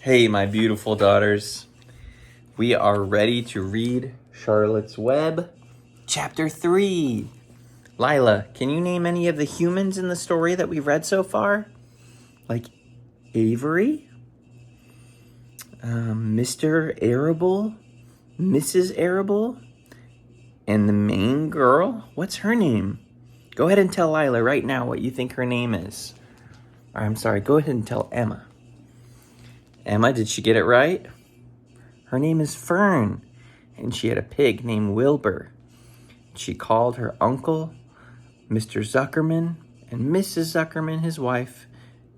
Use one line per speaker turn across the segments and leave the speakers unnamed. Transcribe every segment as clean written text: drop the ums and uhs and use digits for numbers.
Hey, my beautiful daughters. We are ready to read Charlotte's Web, Chapter 3. Lyla, can you name any of the humans in the story that we've read so far? Like Avery? Mr. Arable? Mrs. Arable? And the main girl? What's her name? Go ahead and tell Lyla right now what you think her name is. Go ahead and tell Emma. Emma, did she get it right? Her name is Fern, and she had a pig named Wilbur. She called her uncle, Mr. Zuckerman, and Mrs. Zuckerman, his wife,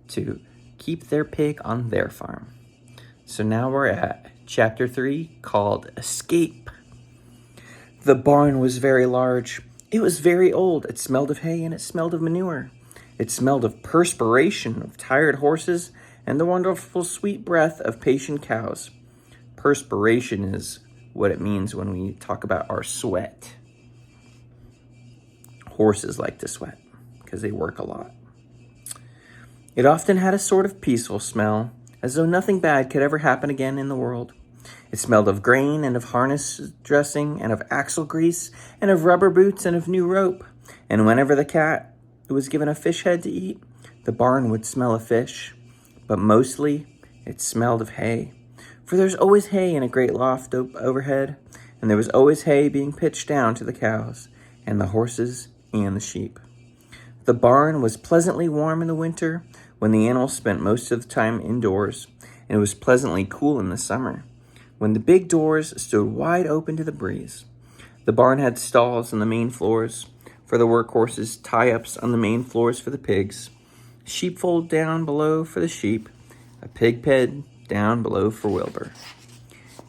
to keep their pig on their farm. So now we're at Chapter 3, called Escape. The barn was very large. It was very old. It smelled of hay and it smelled of manure. It smelled of perspiration, of tired horses, and the wonderful sweet breath of patient cows. Perspiration is what it means when we talk about our sweat. Horses like to sweat because they work a lot. It often had a sort of peaceful smell, as though nothing bad could ever happen again in the world. It smelled of grain and of harness dressing and of axle grease and of rubber boots and of new rope. And whenever the cat was given a fish head to eat, the barn would smell of fish. But mostly, it smelled of hay. For there's always hay in a great loft overhead, and there was always hay being pitched down to the cows, and the horses, and the sheep. The barn was pleasantly warm in the winter, when the animals spent most of the time indoors, and it was pleasantly cool in the summer, when the big doors stood wide open to the breeze. The barn had stalls on the main floors for the workhorses, tie-ups on the main floors for the pigs, sheepfold down below for the sheep, a pig pen down below for Wilbur.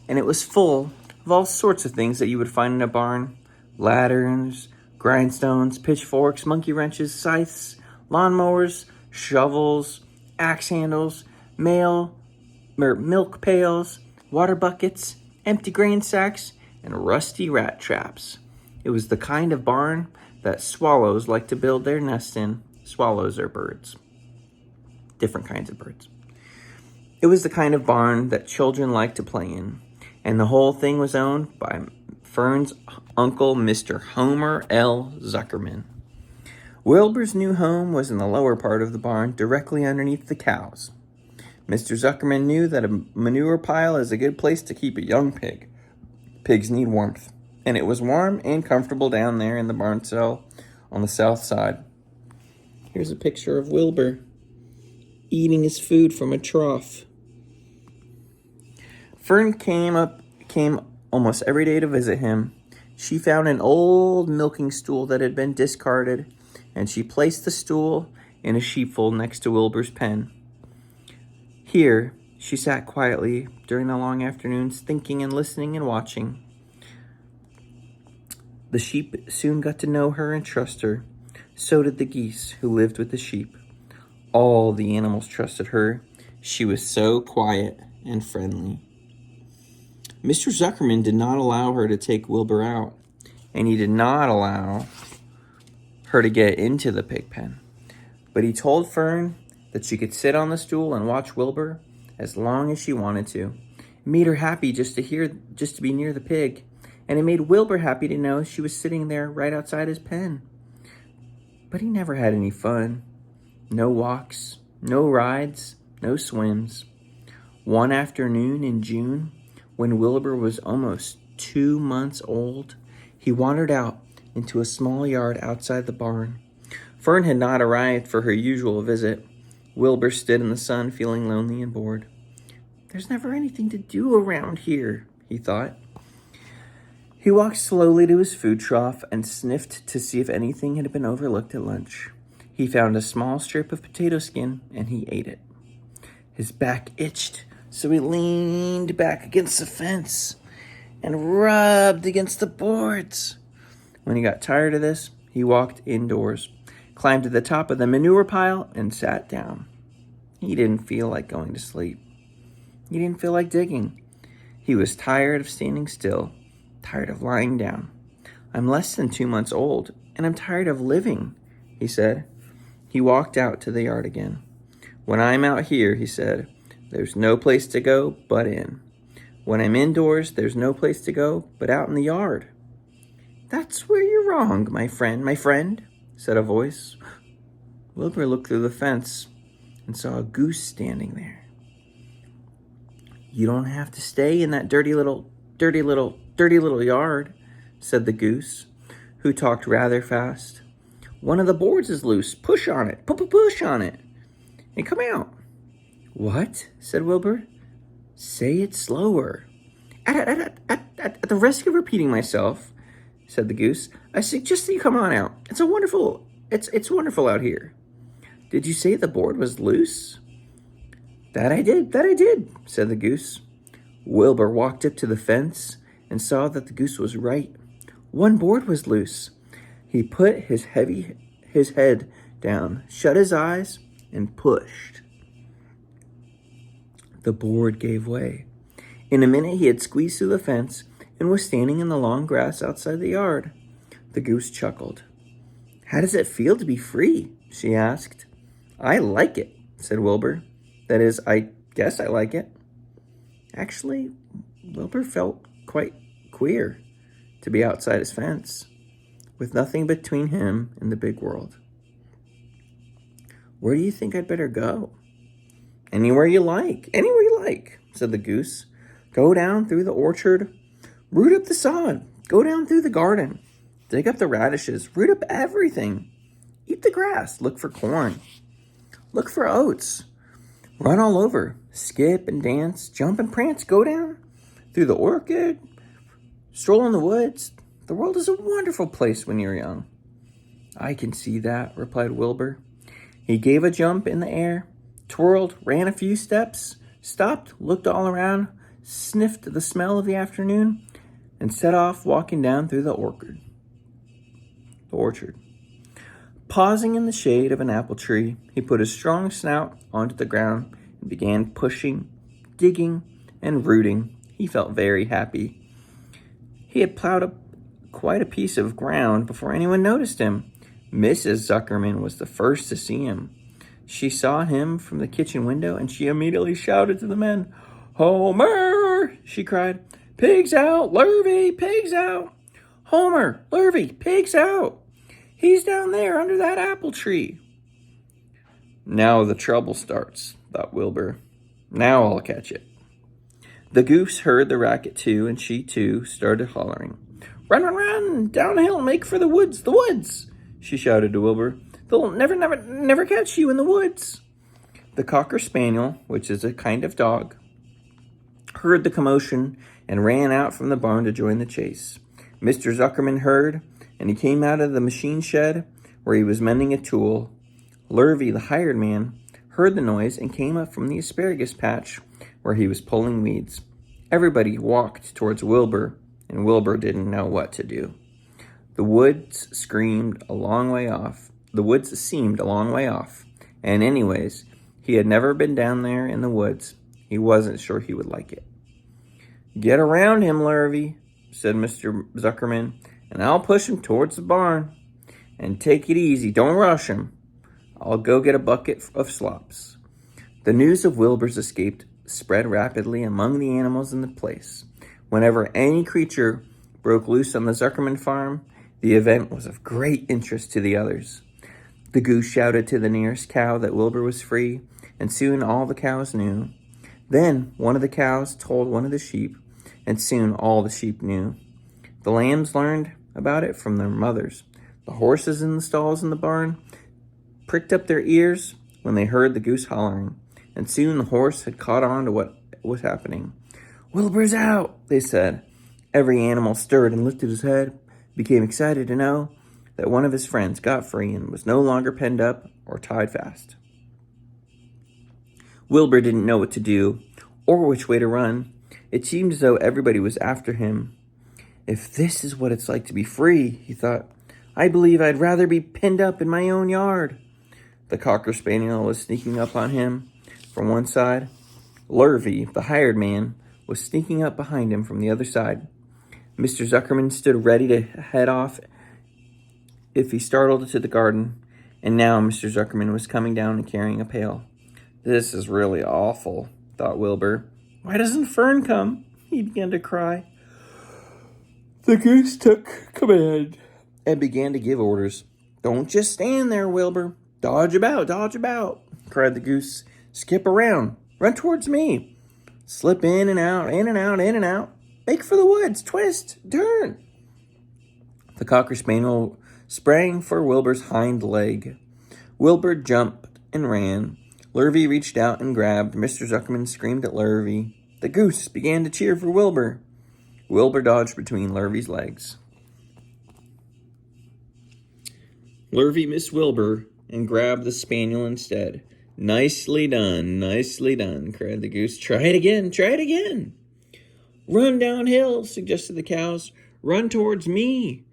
And it was full of all sorts of things that you would find in a barn: ladders, grindstones, pitchforks, monkey wrenches, scythes, lawnmowers, shovels, axe handles, milk pails, water buckets, empty grain sacks, and rusty rat traps. It was the kind of barn that swallows like to build their nest in. Swallows are birds. Different kinds of birds. It was the kind of barn that children like to play in, and the whole thing was owned by Fern's uncle, Mr. Homer L. Zuckerman. Wilbur's new home was in the lower part of the barn, directly underneath the cows. Mr. Zuckerman knew that a manure pile is a good place to keep a young pig. Pigs need warmth, and it was warm and comfortable down there in the barn cell on the south side. Here's a picture of Wilbur eating his food from a trough. Fern came almost every day to visit him. She found an old milking stool that had been discarded, and she placed the stool in a sheepfold next to Wilbur's pen. Here, she sat quietly during the long afternoons, thinking and listening and watching. The sheep soon got to know her and trust her. So did the geese who lived with the sheep. All the animals trusted her. She was so quiet and friendly. Mr. Zuckerman did not allow her to take Wilbur out, and he did not allow her to get into the pig pen. But he told Fern that she could sit on the stool and watch Wilbur as long as she wanted to. It made her happy just to be near the pig, and it made Wilbur happy to know she was sitting there right outside his pen. But he never had any fun. No walks, no rides, no swims. One afternoon in June, when Wilbur was almost 2 months old, he wandered out into a small yard outside the barn. Fern had not arrived for her usual visit. Wilbur stood in the sun, feeling lonely and bored. "There's never anything to do around here," he thought. He walked slowly to his food trough and sniffed to see if anything had been overlooked at lunch. He found a small strip of potato skin, and he ate it. His back itched, so he leaned back against the fence and rubbed against the boards. When he got tired of this, he walked indoors, climbed to the top of the manure pile, and sat down. He didn't feel like going to sleep. He didn't feel like digging. He was tired of standing still, tired of lying down. "I'm less than 2 months old, and I'm tired of living," he said. He walked out to the yard again. "When I'm out here," he said, there's no place to go but in. When I'm indoors, there's no place to go but out in the yard." "That's where you're wrong, my friend," said a voice. Wilbur looked through the fence and saw a goose standing there. "You don't have to stay in that dirty little yard," said the goose, who talked rather fast. "One of the boards is loose. Push on it. Push on it. And come out." "What?" said Wilbur. "Say it slower." At the risk of repeating myself," said the goose, "I suggest that you come on out. It's wonderful out here." "Did you say the board was loose?" That I did, said the goose. Wilbur walked up to the fence and saw that the goose was right. One board was loose. He put his head down, shut his eyes, and pushed. The board gave way. In a minute he had squeezed through the fence and was standing in the long grass outside the yard. The goose chuckled. "How does it feel to be free?" she asked. "I like it," said Wilbur. "That is, I guess I like it." Actually, Wilbur felt quite queer to be outside his fence, with nothing between him and the big world. "Where do you think I'd better go?" Anywhere you like, said the goose. "Go down through the orchard, root up the sod, go down through the garden, dig up the radishes, root up everything, eat the grass, look for corn, look for oats, run all over, skip and dance, jump and prance, go down through the orchard, stroll in the woods. The world is a wonderful place when you're young." "I can see that," replied Wilbur. He gave a jump in the air, twirled, ran a few steps, stopped, looked all around, sniffed the smell of the afternoon, and set off walking down through the orchard. Pausing in the shade of an apple tree, he put his strong snout onto the ground and began pushing, digging, and rooting. He felt very happy. He had plowed up quite a piece of ground before anyone noticed him. Mrs. Zuckerman was the first to see him. She saw him from the kitchen window, and she immediately shouted to the men. "Homer!" she cried. "Pigs out! Lurvy! Pigs out! Homer! Lurvy! Pigs out! He's down there under that apple tree." "Now the trouble starts," thought Wilbur. "Now I'll catch it." The goose heard the racket too, and she too started hollering. "Run, run, run! Downhill, make for the woods, the woods!" she shouted to Wilbur. "They'll never catch you in the woods." The cocker spaniel, which is a kind of dog, heard the commotion and ran out from the barn to join the chase. Mr. Zuckerman heard, and he came out of the machine shed where he was mending a tool. Lurvy, the hired man, heard the noise and came up from the asparagus patch where he was pulling weeds. Everybody walked towards Wilbur, and Wilbur didn't know what to do. The woods seemed a long way off, and anyways, he had never been down there in the woods. He wasn't sure he would like it. "Get around him, Lurvy," said Mr. Zuckerman, "and I'll push him towards the barn. And take it easy, don't rush him. I'll go get a bucket of slops." The news of Wilbur's escape spread rapidly among the animals in the place. Whenever any creature broke loose on the Zuckerman farm, the event was of great interest to the others. The goose shouted to the nearest cow that Wilbur was free, and soon all the cows knew. Then one of the cows told one of the sheep, and soon all the sheep knew. The lambs learned about it from their mothers. The horses in the stalls in the barn pricked up their ears when they heard the goose hollering, and soon the horse had caught on to what was happening. "Wilbur's out," they said. Every animal stirred and lifted his head, became excited to know that one of his friends got free and was no longer penned up or tied fast. Wilbur didn't know what to do or which way to run. It seemed as though everybody was after him. "If this is what it's like to be free," he thought, "I believe I'd rather be pinned up in my own yard." The cocker spaniel was sneaking up on him from one side. Lurvy, the hired man, was sneaking up behind him from the other side. Mr. Zuckerman stood ready to head off if he startled to the garden, and now Mr. Zuckerman was coming down and carrying a pail. "This is really awful," thought Wilbur. Why doesn't Fern come? He began to cry. The goose took command and began to give orders. Don't just stand there, Wilbur. Dodge about, cried the goose. Skip around. Run towards me. Slip in and out, in and out, in and out. Make for the woods. Twist. Turn. The Cocker Spaniel sprang for Wilbur's hind leg. Wilbur jumped and ran. Lurvy reached out and grabbed. Mr. Zuckerman screamed at Lurvy. The goose began to cheer for Wilbur. Wilbur dodged between Lurvy's legs. Lurvy missed Wilbur and grabbed the spaniel instead. Nicely done, cried the goose. Try it again. Run downhill, suggested the cows. Run towards me,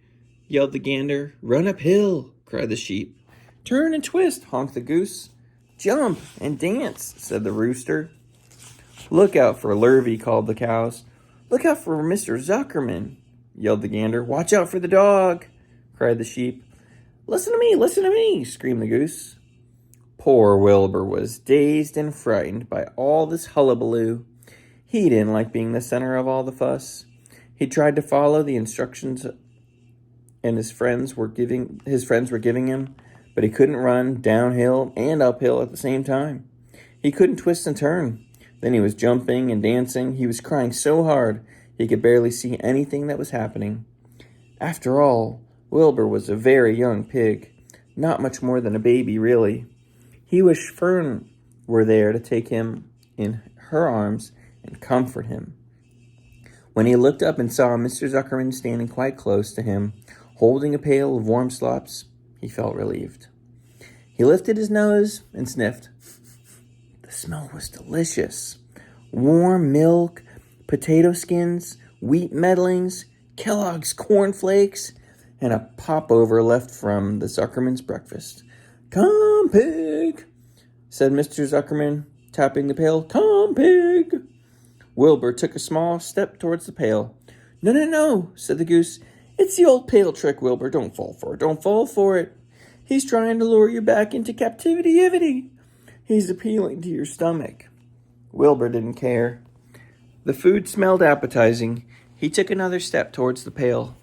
yelled the gander. Run uphill, cried the sheep. Turn and twist, honked the goose. Jump and dance, said the rooster. Look out for Lurvy, called the cows. Look out for Mr. Zuckerman, yelled the gander. Watch out for the dog, cried the sheep. Listen to me, screamed the goose. Poor Wilbur was dazed and frightened by all this hullabaloo. He didn't like being the center of all the fuss. He tried to follow the instructions and his friends were giving him, but he couldn't run downhill and uphill at the same time. He couldn't twist and turn. Then he was jumping and dancing. He was crying so hard he could barely see anything that was happening. After all, Wilbur was a very young pig, not much more than a baby, really. He wished Fern were there to take him in her arms and comfort him. When he looked up and saw Mr. Zuckerman standing quite close to him, holding a pail of warm slops, he felt relieved. He lifted his nose and sniffed. The smell was delicious. Warm milk, potato skins, wheat meddlings, Kellogg's cornflakes, and a popover left from the Zuckerman's breakfast. Come, pig, said Mr. Zuckerman, tapping the pail. Come, pig. Wilbur took a small step towards the pail. No, said the goose. It's the old pail trick, Wilbur. Don't fall for it. He's trying to lure you back into captivity. He's appealing to your stomach. Wilbur didn't care. The food smelled appetizing. He took another step towards the pail.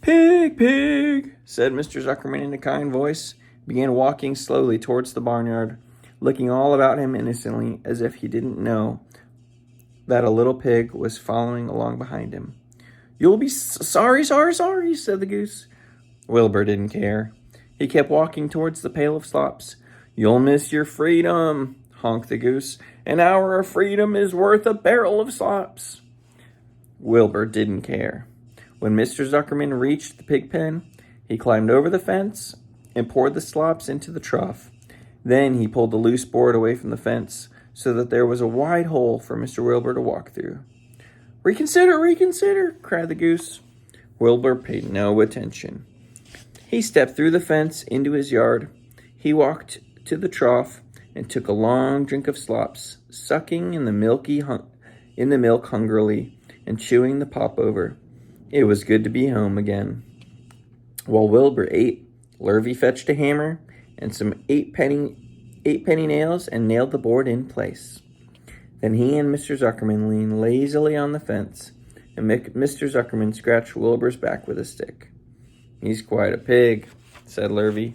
Pig, said Mr. Zuckerman in a kind voice, began walking slowly towards the barnyard, looking all about him innocently as if he didn't know that a little pig was following along behind him. You'll be sorry, said the goose. Wilbur didn't care. He kept walking towards the pail of slops. You'll miss your freedom, honked the goose. An hour of freedom is worth a barrel of slops. Wilbur didn't care. When Mr. Zuckerman reached the pig pen, he climbed over the fence and poured the slops into the trough. Then he pulled the loose board away from the fence so that there was a wide hole for Mr. Wilbur to walk through. Reconsider, cried the goose. Wilbur paid no attention. He stepped through the fence into his yard. He walked to the trough and took a long drink of slops, sucking in the milk hungrily and chewing the popover. It was good to be home again. While Wilbur ate, Lurvy fetched a hammer and some eight penny nails and nailed the board in place. Then he and Mr. Zuckerman leaned lazily on the fence, and Mr. Zuckerman scratched Wilbur's back with a stick. He's quite a pig, said Lurvy.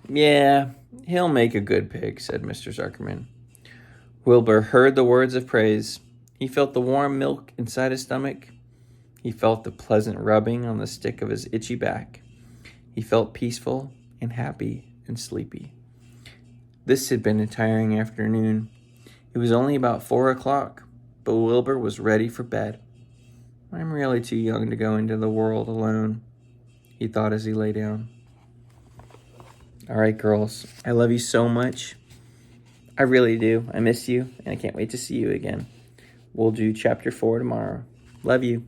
Yeah, he'll make a good pig, said Mr. Zuckerman. Wilbur heard the words of praise. He felt the warm milk inside his stomach. He felt the pleasant rubbing on the stick of his itchy back. He felt peaceful and happy and sleepy. This had been a tiring afternoon. It was only about 4 o'clock, but Wilbur was ready for bed. I'm really too young to go into the world alone, he thought as he lay down. All right, girls, I love you so much. I really do. I miss you, and I can't wait to see you again. We'll do chapter 4 tomorrow. Love you.